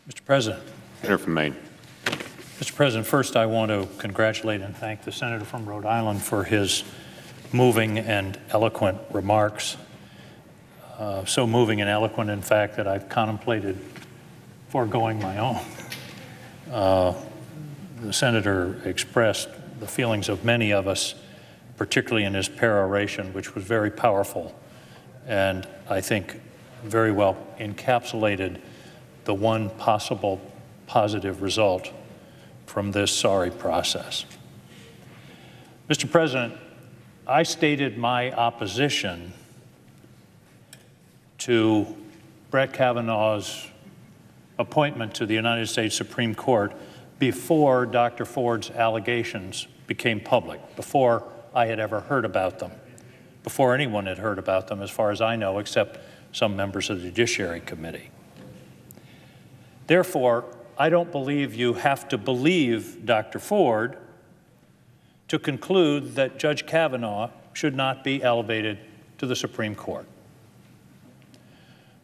Mr. President. Senator from Maine. Mr. President, first I want to congratulate and thank the senator from Rhode Island for his moving and eloquent remarks. So moving and eloquent, in fact, that I've contemplated foregoing my own. The senator expressed the feelings of many of us, particularly in his peroration, which was very powerful and I think very well encapsulated the one possible positive result from this sorry process. Mr. President, I stated my opposition to Brett Kavanaugh's appointment to the United States Supreme Court before Dr. Ford's allegations became public, before I had ever heard about them, before anyone had heard about them, as far as I know, except some members of the Judiciary Committee. Therefore, I don't believe you have to believe Dr. Ford to conclude that Judge Kavanaugh should not be elevated to the Supreme Court.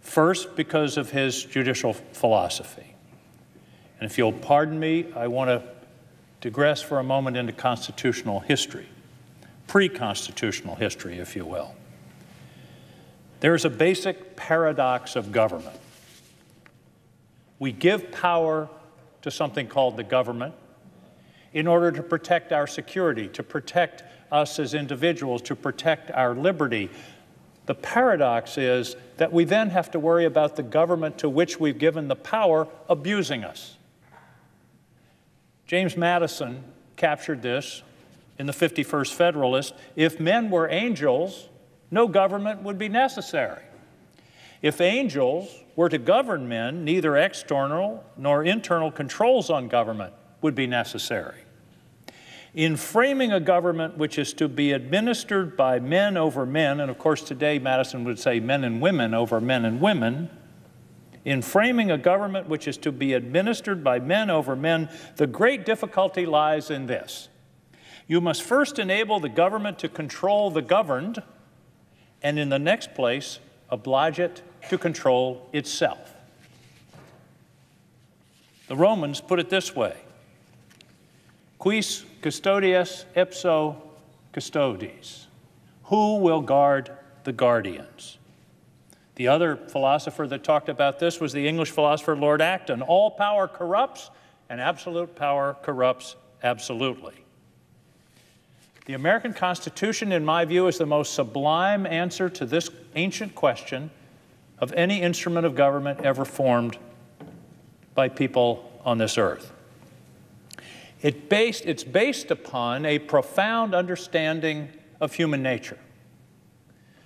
First, because of his judicial philosophy. And if you'll pardon me, I want to digress for a moment into constitutional history, pre-constitutional history, if you will. There's a basic paradox of government. We give power to something called the government in order to protect our security, to protect us as individuals, to protect our liberty. The paradox is that we then have to worry about the government to which we've given the power abusing us. James Madison captured this in the 51st Federalist. If men were angels, no government would be necessary. If angels were to govern men, neither external nor internal controls on government would be necessary. In framing a government which is to be administered by men over men, and of course today Madison would say men and women over men and women, in framing a government which is to be administered by men over men, the great difficulty lies in this. You must first enable the government to control the governed, and in the next place, oblige it to control itself. The Romans put it this way: quis custodius ipso custodes. Who will guard the guardians? The other philosopher that talked about this was the English philosopher Lord Acton. All power corrupts, and absolute power corrupts absolutely. The American Constitution, in my view, is the most sublime answer to this ancient question of any instrument of government ever formed by people on this earth. It's based upon a profound understanding of human nature.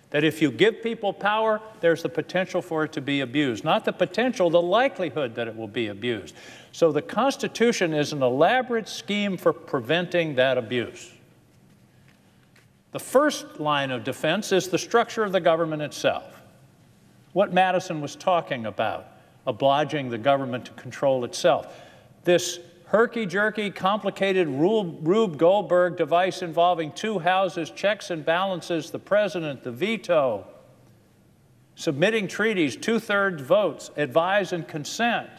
That if you give people power, there's the potential for it to be abused. Not the potential, the likelihood that it will be abused. So the Constitution is an elaborate scheme for preventing that abuse. The first line of defense is the structure of the government itself. What Madison was talking about, obliging the government to control itself. This herky-jerky, complicated Rube Goldberg device involving two houses, checks and balances, the president, the veto, submitting treaties, two-thirds votes, advise and consent,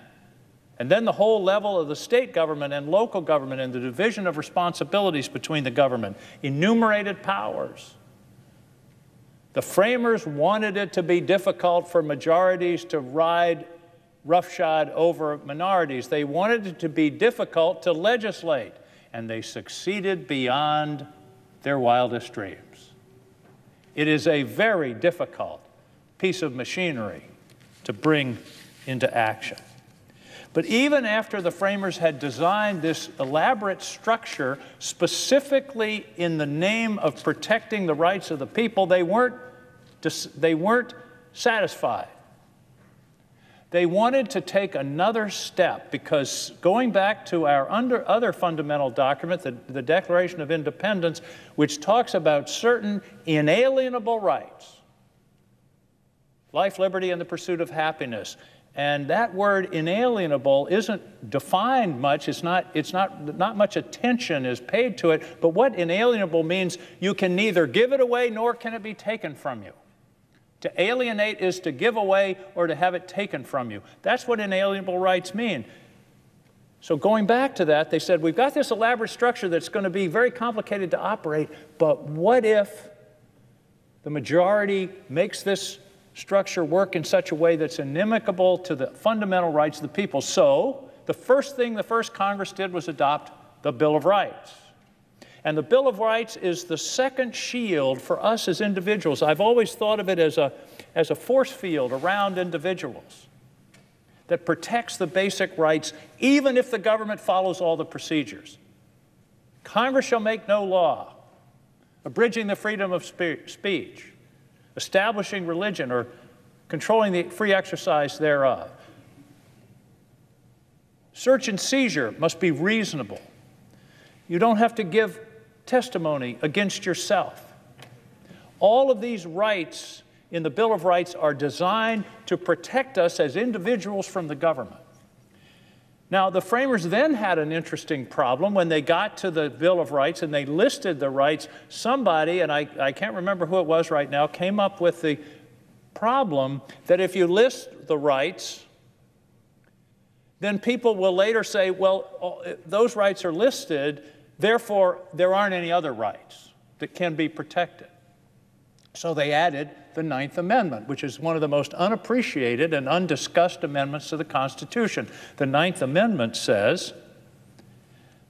and then the whole level of the state government and local government and the division of responsibilities between the government, enumerated powers. The framers wanted it to be difficult for majorities to ride roughshod over minorities. They wanted it to be difficult to legislate, and they succeeded beyond their wildest dreams. It is a very difficult piece of machinery to bring into action. But even after the framers had designed this elaborate structure specifically in the name of protecting the rights of the people, they weren't satisfied. They wanted to take another step, because going back to our other fundamental document, the Declaration of Independence, which talks about certain inalienable rights, life, liberty, and the pursuit of happiness. And that word inalienable isn't defined much. Not much attention is paid to it. But what inalienable means, you can neither give it away nor can it be taken from you. To alienate is to give away or to have it taken from you. That's what inalienable rights mean. So going back to that, they said, we've got this elaborate structure that's going to be very complicated to operate, but what if the majority makes this structure work in such a way that's inimical to the fundamental rights of the people? So the first thing the first Congress did was adopt the Bill of Rights. And the Bill of Rights is the second shield for us as individuals. I've always thought of it as a force field around individuals that protects the basic rights, even if the government follows all the procedures. Congress shall make no law abridging the freedom of speech, establishing religion, or controlling the free exercise thereof. Search and seizure must be reasonable. You don't have to give testimony against yourself. All of these rights in the Bill of Rights are designed to protect us as individuals from the government. Now, the framers then had an interesting problem when they got to the Bill of Rights and they listed the rights. Somebody, and I can't remember who it was right now, came up with the problem that if you list the rights, then people will later say, well, those rights are listed, therefore there aren't any other rights that can be protected. So they added the Ninth Amendment, which is one of the most unappreciated and undiscussed amendments to the Constitution. The Ninth Amendment says,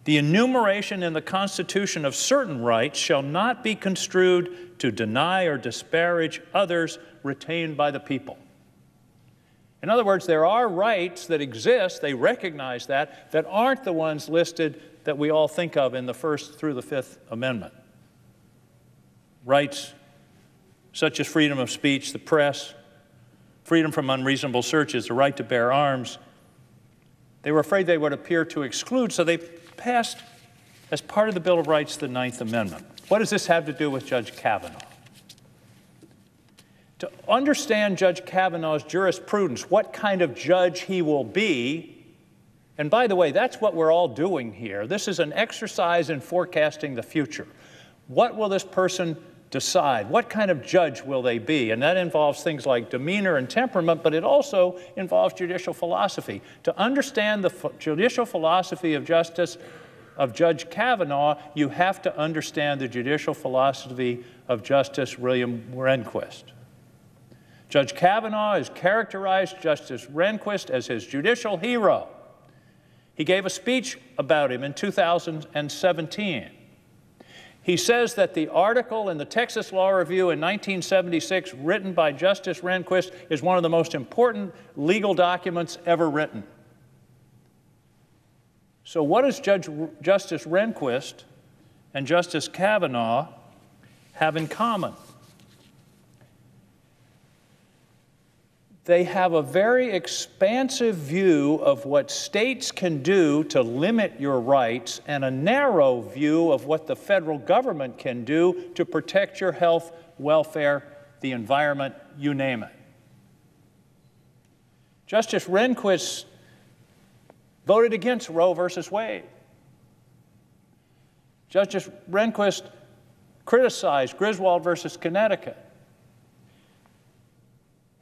the enumeration in the Constitution of certain rights shall not be construed to deny or disparage others retained by the people. In other words, there are rights that exist, they recognize that aren't the ones listed that we all think of in the First through the Fifth Amendment. Rights such as freedom of speech, the press, freedom from unreasonable searches, the right to bear arms. They were afraid they would appear to exclude, so they passed, as part of the Bill of Rights, the Ninth Amendment. What does this have to do with Judge Kavanaugh? To understand Judge Kavanaugh's jurisprudence, what kind of judge he will be, and by the way, that's what we're all doing here. This is an exercise in forecasting the future. What will this person decide? What kind of judge will they be? And that involves things like demeanor and temperament, but it also involves judicial philosophy. To understand the judicial philosophy of Judge Kavanaugh, you have to understand the judicial philosophy of Justice William Rehnquist. Judge Kavanaugh has characterized Justice Rehnquist as his judicial hero. He gave a speech about him in 2017. He says that the article in the Texas Law Review in 1976 written by Justice Rehnquist is one of the most important legal documents ever written. So what does Justice Rehnquist and Justice Kavanaugh have in common? They have a very expansive view of what states can do to limit your rights and a narrow view of what the federal government can do to protect your health, welfare, the environment, you name it. Justice Rehnquist voted against Roe versus Wade. Justice Rehnquist criticized Griswold versus Connecticut.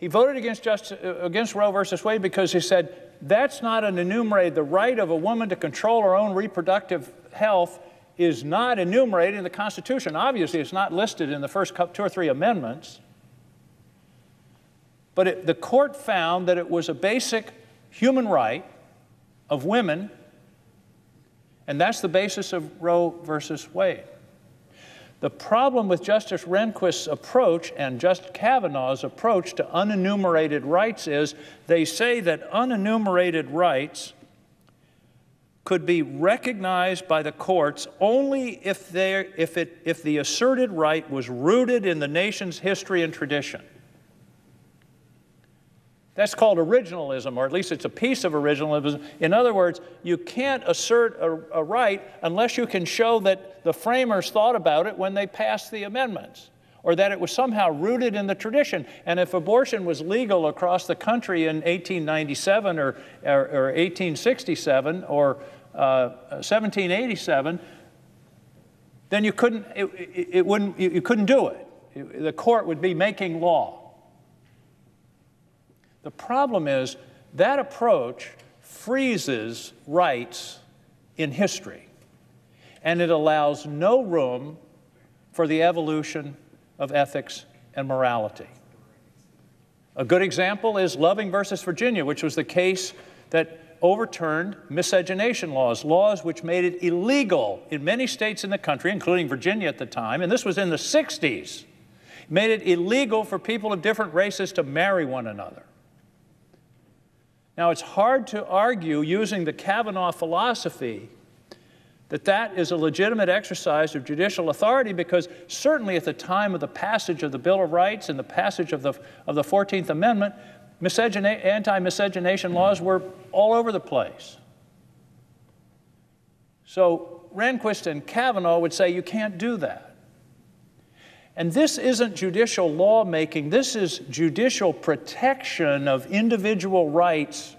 He voted against Roe versus Wade because he said, that's not an enumerated, the right of a woman to control her own reproductive health is not enumerated in the Constitution. Obviously, it's not listed in the first 2 or 3 amendments. But the court found that it was a basic human right of women, and that's the basis of Roe versus Wade. The problem with Justice Rehnquist's approach and Justice Kavanaugh's approach to unenumerated rights is they say that unenumerated rights could be recognized by the courts only if the asserted right was rooted in the nation's history and tradition. That's called originalism, or at least it's a piece of originalism. In other words, you can't assert a right unless you can show that the framers thought about it when they passed the amendments, or that it was somehow rooted in the tradition. And if abortion was legal across the country in 1897 or 1867 or 1787, then you couldn't do it. The court would be making law. The problem is that approach freezes rights in history, and it allows no room for the evolution of ethics and morality. A good example is Loving versus Virginia, which was the case that overturned miscegenation laws, laws which made it illegal in many states in the country, including Virginia at the time, and this was in the 60s, made it illegal for people of different races to marry one another. Now, it's hard to argue using the Kavanaugh philosophy that that is a legitimate exercise of judicial authority, because certainly at the time of the passage of the Bill of Rights and the passage of the 14th Amendment, anti-miscegenation laws were all over the place. So Rehnquist and Kavanaugh would say you can't do that. And this isn't judicial lawmaking, this is judicial protection of individual rights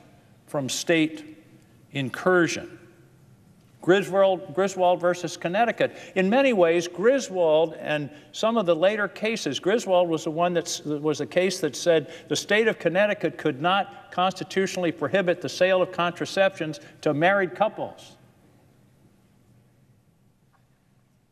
from state incursion. Griswold versus Connecticut. In many ways, Griswold and some of the later cases, Griswold was the one that was a case that said the state of Connecticut could not constitutionally prohibit the sale of contraceptions to married couples.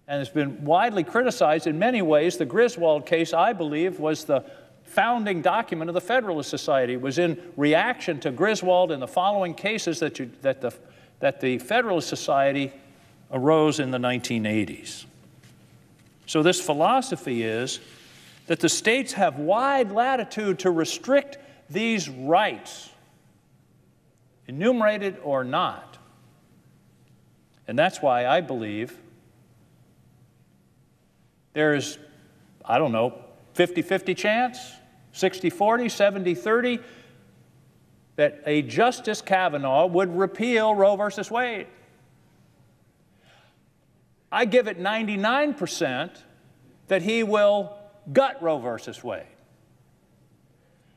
And it's been widely criticized. In many ways, the Griswold case, I believe, was the founding document of the Federalist Society. It was in reaction to Griswold and the following cases that the Federalist Society arose in the 1980s. So this philosophy is that the states have wide latitude to restrict these rights, enumerated or not. And that's why I believe there's, I don't know, 50-50 chance, 60-40, 70-30, that a Justice Kavanaugh would repeal Roe versus Wade. I give it 99% that he will gut Roe versus Wade.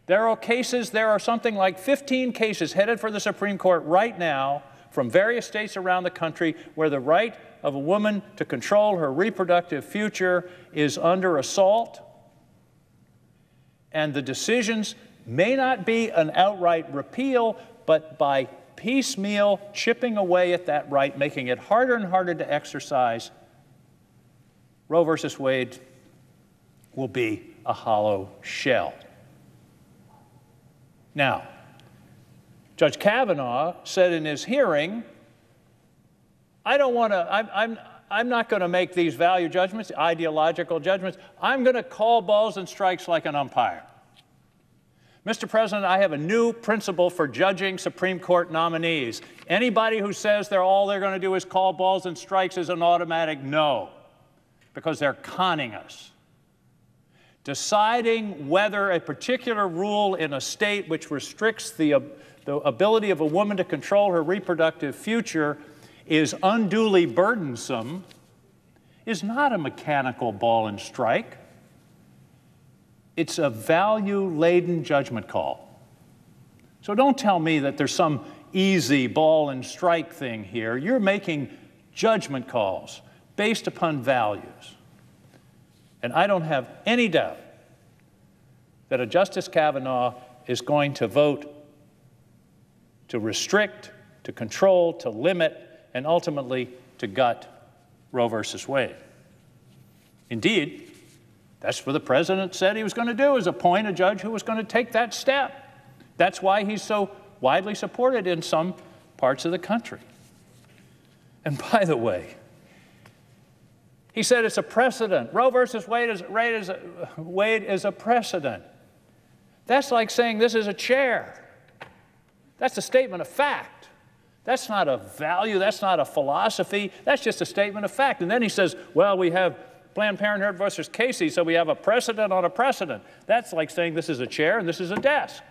There are something like 15 cases headed for the Supreme Court right now from various states around the country where the right of a woman to control her reproductive future is under assault, and the decisions may not be an outright repeal, but by piecemeal chipping away at that right, making it harder and harder to exercise, Roe versus Wade will be a hollow shell. Now, Judge Kavanaugh said in his hearing, I'm not going to make these value judgments, ideological judgments. I'm going to call balls and strikes like an umpire. Mr. President, I have a new principle for judging Supreme Court nominees. Anybody who says all they're going to do is call balls and strikes is an automatic no, because they're conning us. Deciding whether a particular rule in a state which restricts the ability of a woman to control her reproductive future is unduly burdensome is not a mechanical ball and strike. It's a value-laden judgment call. So don't tell me that there's some easy ball and strike thing here. You're making judgment calls based upon values. And I don't have any doubt that a Justice Kavanaugh is going to vote to restrict, to control, to limit, and ultimately to gut Roe versus Wade. Indeed, that's what the president said he was going to do, is appoint a judge who was going to take that step. That's why he's so widely supported in some parts of the country. And by the way, he said it's a precedent. Roe versus Wade is a precedent. That's like saying this is a chair. That's a statement of fact. That's not a value, that's not a philosophy, that's just a statement of fact. And then he says, well, we have Planned Parenthood versus Casey, so we have a precedent on a precedent. That's like saying this is a chair and this is a desk.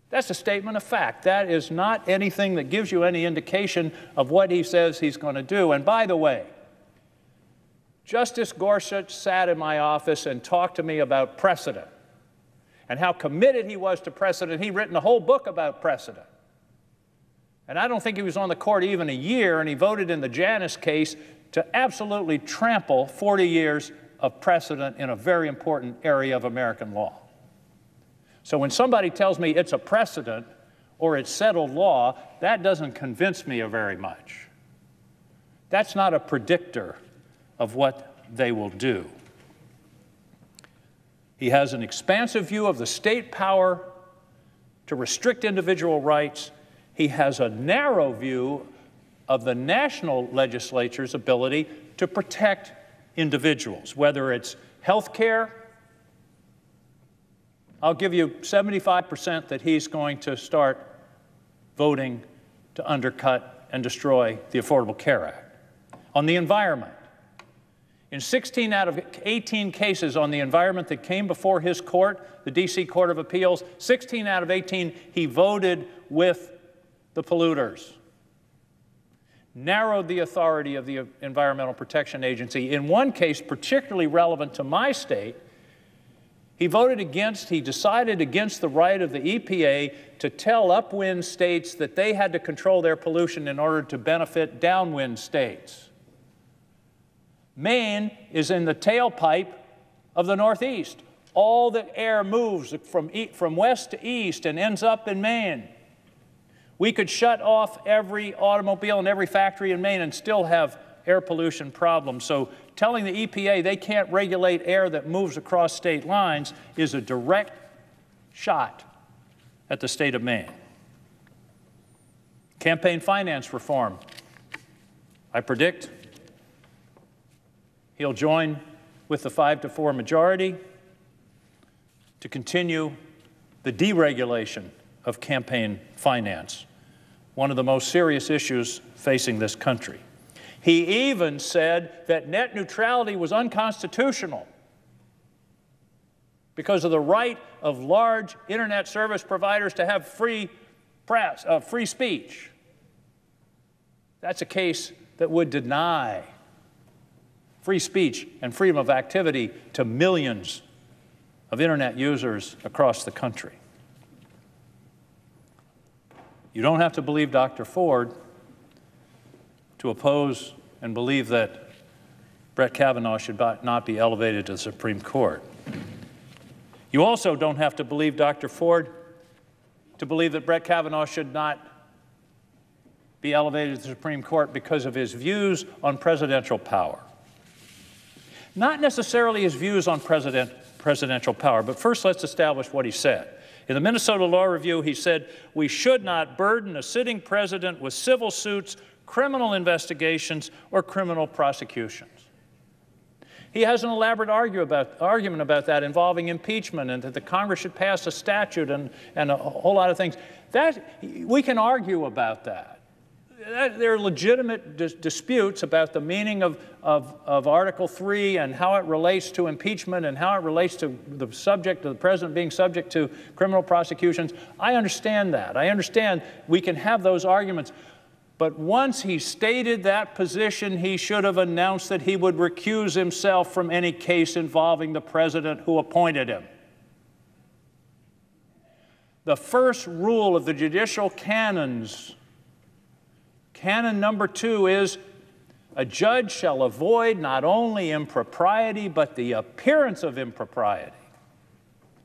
That's a statement of fact. That is not anything that gives you any indication of what he says he's going to do. And by the way, Justice Gorsuch sat in my office and talked to me about precedent and how committed he was to precedent. He'd written a whole book about precedent. And I don't think he was on the court even a year, and he voted in the Janus case to absolutely trample 40 years of precedent in a very important area of American law. So when somebody tells me it's a precedent or it's settled law, that doesn't convince me of very much. That's not a predictor of what they will do. He has an expansive view of the state power to restrict individual rights. He has a narrow view of the national legislature's ability to protect individuals, whether it's health care. I'll give you 75% that he's going to start voting to undercut and destroy the Affordable Care Act. On the environment, in 16 out of 18 cases on the environment that came before his court, the D.C. Court of Appeals, 16 out of 18, he voted with the polluters. Narrowed the authority of the Environmental Protection Agency. In one case, particularly relevant to my state, he decided against the right of the EPA to tell upwind states that they had to control their pollution in order to benefit downwind states. Maine is in the tailpipe of the Northeast. All the air moves from west to east and ends up in Maine. We could shut off every automobile and every factory in Maine and still have air pollution problems. So telling the EPA they can't regulate air that moves across state lines is a direct shot at the state of Maine. Campaign finance reform. I predict he'll join with the 5-4 majority to continue the deregulation of campaign finance, one of the most serious issues facing this country. He even said that net neutrality was unconstitutional because of the right of large internet service providers to have free press, free speech. That's a case that would deny free speech and freedom of activity to millions of internet users across the country. You don't have to believe Dr. Ford to oppose and believe that Brett Kavanaugh should not be elevated to the Supreme Court. You also don't have to believe Dr. Ford to believe that Brett Kavanaugh should not be elevated to the Supreme Court because of his views on presidential power. Not necessarily his views on presidential power, but first let's establish what he said. In the Minnesota Law Review, he said, "We should not burden a sitting president with civil suits, criminal investigations, or criminal prosecutions." He has an elaborate argument about that involving impeachment and that the Congress should pass a statute and a whole lot of things. We can argue about that. There are legitimate disputes about the meaning of Article 3 and how it relates to impeachment and how it relates to the subject of the president being subject to criminal prosecutions. I understand that. I understand we can have those arguments. But once he stated that position, he should have announced that he would recuse himself from any case involving the president who appointed him. The first rule of the judicial canons, canon number 2, is a judge shall avoid not only impropriety, but the appearance of impropriety.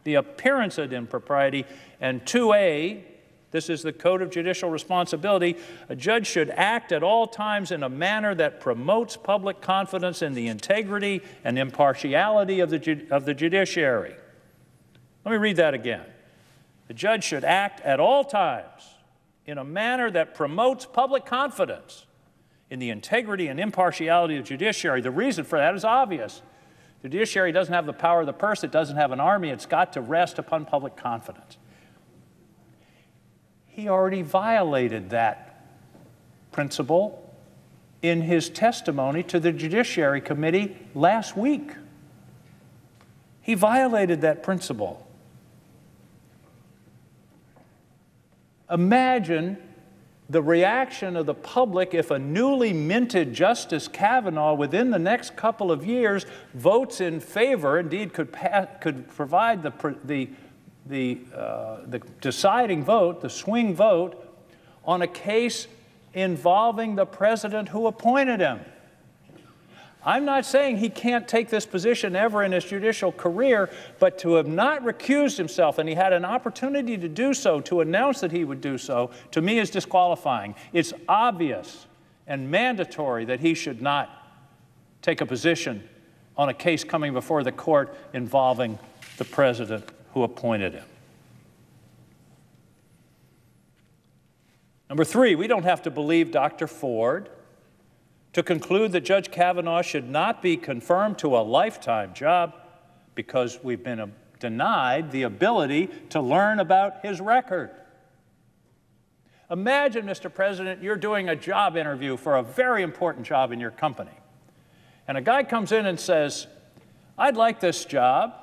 The appearance of impropriety. And 2A, this is the Code of Judicial Responsibility, a judge should act at all times in a manner that promotes public confidence in the integrity and impartiality of the judiciary. Let me read that again. The judge should act at all times in a manner that promotes public confidence in the integrity and impartiality of the judiciary. The reason for that is obvious. The judiciary doesn't have the power of the purse. It doesn't have an army. It's got to rest upon public confidence. He already violated that principle in his testimony to the Judiciary Committee last week. He violated that principle. Imagine the reaction of the public if a newly minted Justice Kavanaugh within the next couple of years votes in favor, indeed could provide the deciding vote, the swing vote, on a case involving the president who appointed him. I'm not saying he can't take this position ever in his judicial career, but to have not recused himself, and he had an opportunity to do so, to announce that he would do so, to me is disqualifying. It's obvious and mandatory that he should not take a position on a case coming before the court involving the president who appointed him. Number three, we don't have to believe Dr. Ford to conclude that Judge Kavanaugh should not be confirmed to a lifetime job because we've been denied the ability to learn about his record. Imagine, Mr. President, you're doing a job interview for a very important job in your company. And a guy comes in and says, I'd like this job,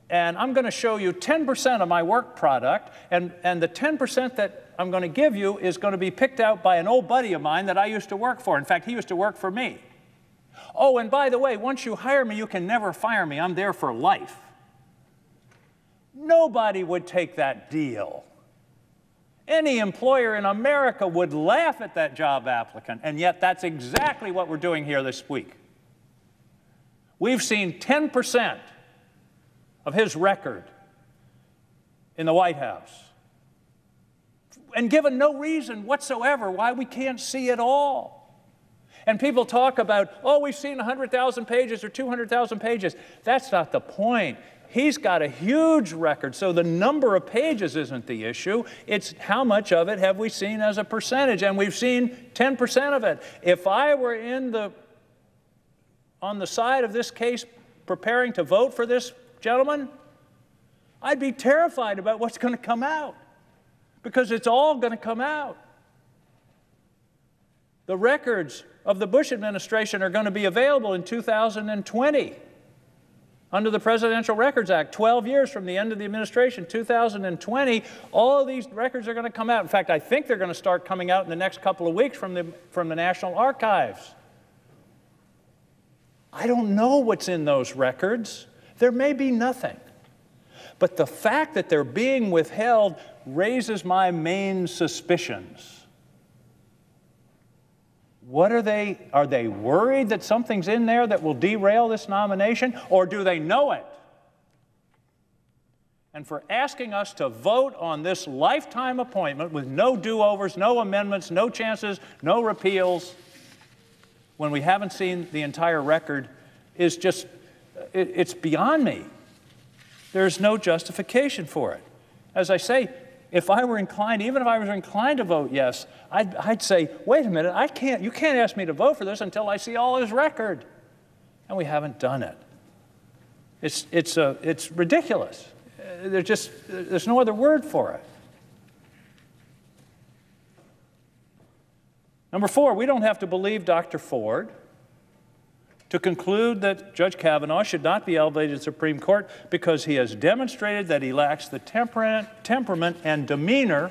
and I'm going to show you 10% of my work product, and the 10% that I'm going to give you is going to be picked out by an old buddy of mine that I used to work for. In fact, he used to work for me. Oh, and by the way, once you hire me, you can never fire me. I'm there for life. Nobody would take that deal. Any employer in America would laugh at that job applicant, and yet that's exactly what we're doing here this week. We've seen 10% of his record in the White House, and given no reason whatsoever why we can't see it all. And people talk about, oh, we've seen 100,000 pages or 200,000 pages. That's not the point. He's got a huge record, so the number of pages isn't the issue. It's how much of it have we seen as a percentage, and we've seen 10% of it. If I were on the side of this case preparing to vote for this gentleman, I'd be terrified about what's going to come out, because it's all going to come out. The records of the Bush administration are going to be available in 2020 under the Presidential Records Act, 12 years from the end of the administration, 2020. All of these records are going to come out. In fact, I think they're going to start coming out in the next couple of weeks from the National Archives. I don't know what's in those records. There may be nothing. But the fact that they're being withheld raises my main suspicions. What are they? Are they worried that something's in there that will derail this nomination, or do they know it? And for asking us to vote on this lifetime appointment with no do-overs, no amendments, no chances, no repeals, when we haven't seen the entire record, is just, it's beyond me. There's no justification for it. As I say, if I were inclined, even if I was inclined to vote yes, I'd say, wait a minute, you can't ask me to vote for this until I see all his record. And we haven't done it. It's ridiculous. There's no other word for it. Number four, we don't have to believe Dr. Ford to conclude that Judge Kavanaugh should not be elevated to the Supreme Court because he has demonstrated that he lacks the temperament and demeanor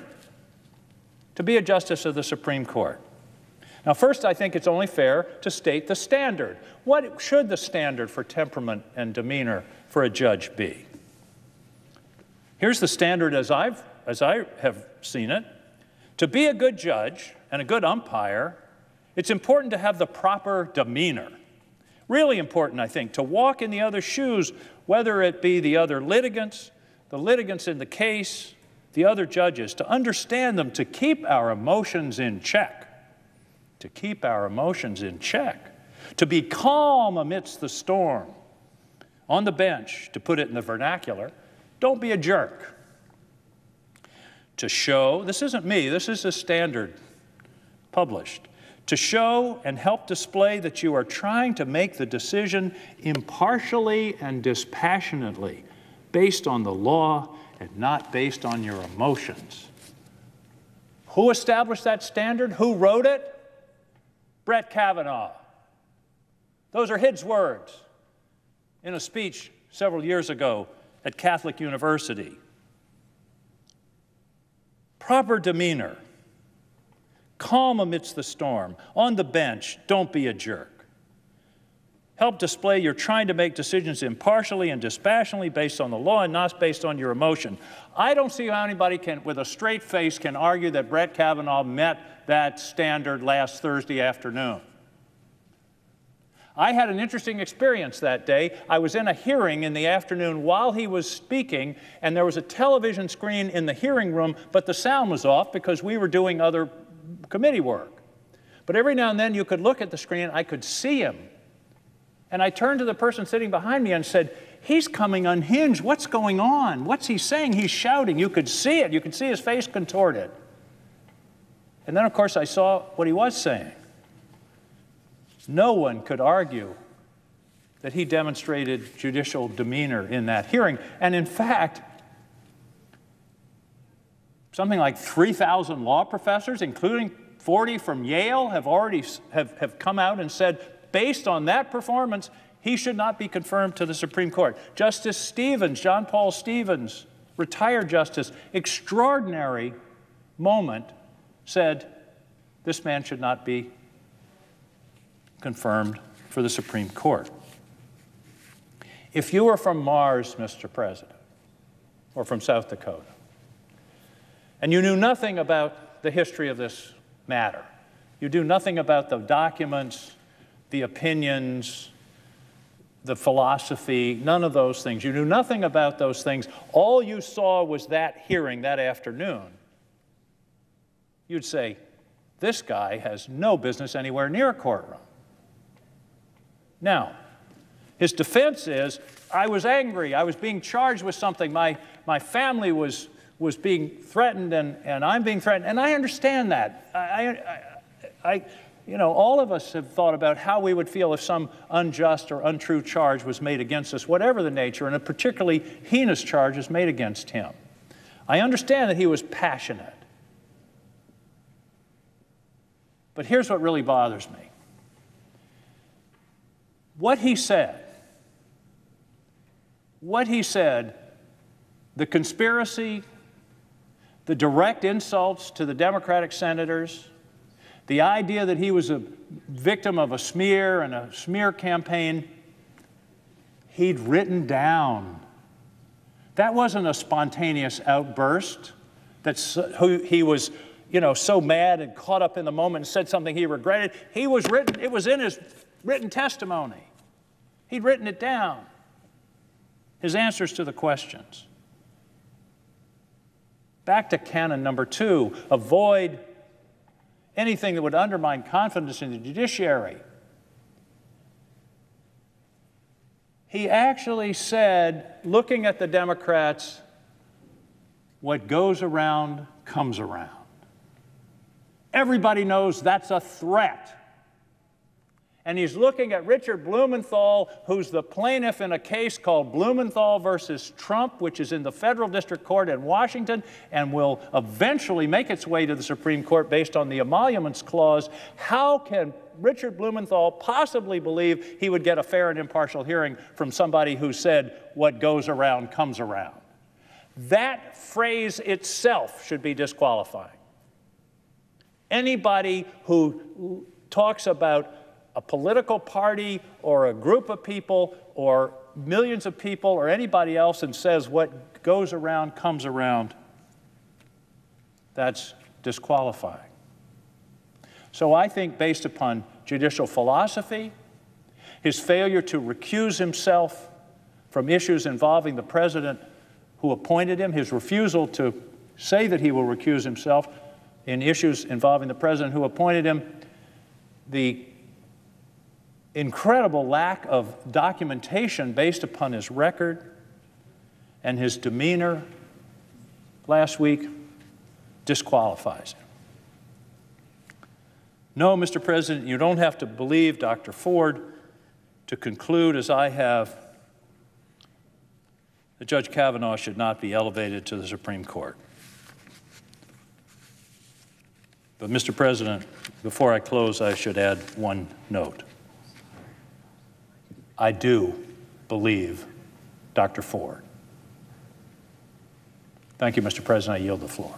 to be a justice of the Supreme Court. Now, first, I think it's only fair to state the standard. What should the standard for temperament and demeanor for a judge be? Here's the standard as I have seen it. To be a good judge and a good umpire, it's important to have the proper demeanor. Really important, I think, to walk in the other's shoes, whether it be the other litigants, the litigants in the case, the other judges, to understand them, to keep our emotions in check, to keep our emotions in check, to be calm amidst the storm. On the bench, to put it in the vernacular, don't be a jerk. To show, this isn't me, this is a standard published, to show and help display that you are trying to make the decision impartially and dispassionately, based on the law and not based on your emotions. Who established that standard? Who wrote it? Brett Kavanaugh. Those are his words in a speech several years ago at Catholic University. Proper demeanor. Calm amidst the storm. On the bench, don't be a jerk. Help display you're trying to make decisions impartially and dispassionately based on the law and not based on your emotion. I don't see how anybody can, with a straight face, can argue that Brett Kavanaugh met that standard last Thursday afternoon. I had an interesting experience that day. I was in a hearing in the afternoon while he was speaking, and there was a television screen in the hearing room, but the sound was off because we were doing other committee work. But every now and then you could look at the screen, I could see him. And I turned to the person sitting behind me and said, "He's coming unhinged. What's going on? What's he saying?" He's shouting. You could see it. You could see his face contorted. And then, of course, I saw what he was saying. No one could argue that he demonstrated judicial demeanor in that hearing. And in fact, something like 3,000 law professors, including 40 from Yale, have come out and said, based on that performance, he should not be confirmed to the Supreme Court. Justice Stevens, John Paul Stevens, retired justice, extraordinary moment, said this man should not be confirmed for the Supreme Court. If you were from Mars, Mr. President, or from South Dakota, and you knew nothing about the history of this matter, you knew nothing about the documents, the opinions, the philosophy, none of those things. You knew nothing about those things. All you saw was that hearing that afternoon. You'd say, this guy has no business anywhere near a courtroom. Now, his defense is, I was angry. I was being charged with something. My family was being threatened, and I'm being threatened. And I understand that. You know, all of us have thought about how we would feel if some unjust or untrue charge was made against us, whatever the nature, and a particularly heinous charge is made against him. I understand that he was passionate. But here's what really bothers me. What he said, the conspiracy, the direct insults to the Democratic senators, the idea that he was a victim of a smear and a smear campaign, he'd written down. That wasn't a spontaneous outburst. He was, you know, so mad and caught up in the moment and said something he regretted. It was in his written testimony. He'd written it down. His answers to the questions. Back to canon number 2, avoid anything that would undermine confidence in the judiciary. He actually said, looking at the Democrats, what goes around comes around. Everybody knows that's a threat. And he's looking at Richard Blumenthal, who's the plaintiff in a case called Blumenthal versus Trump, which is in the federal district court in Washington and will eventually make its way to the Supreme Court based on the emoluments clause. How can Richard Blumenthal possibly believe he would get a fair and impartial hearing from somebody who said, what goes around comes around? That phrase itself should be disqualifying. Anybody who talks about a political party or a group of people or millions of people or anybody else and says what goes around comes around, that's disqualifying. So I think based upon judicial philosophy, his failure to recuse himself from issues involving the president who appointed him, his refusal to say that he will recuse himself in issues involving the president who appointed him, the incredible lack of documentation based upon his record and his demeanor last week disqualifies him. No, Mr. President, you don't have to believe Dr. Ford to conclude, as I have, that Judge Kavanaugh should not be elevated to the Supreme Court. But, Mr. President, before I close, I should add one note. I do believe Dr. Ford. Thank you, Mr. President. I yield the floor.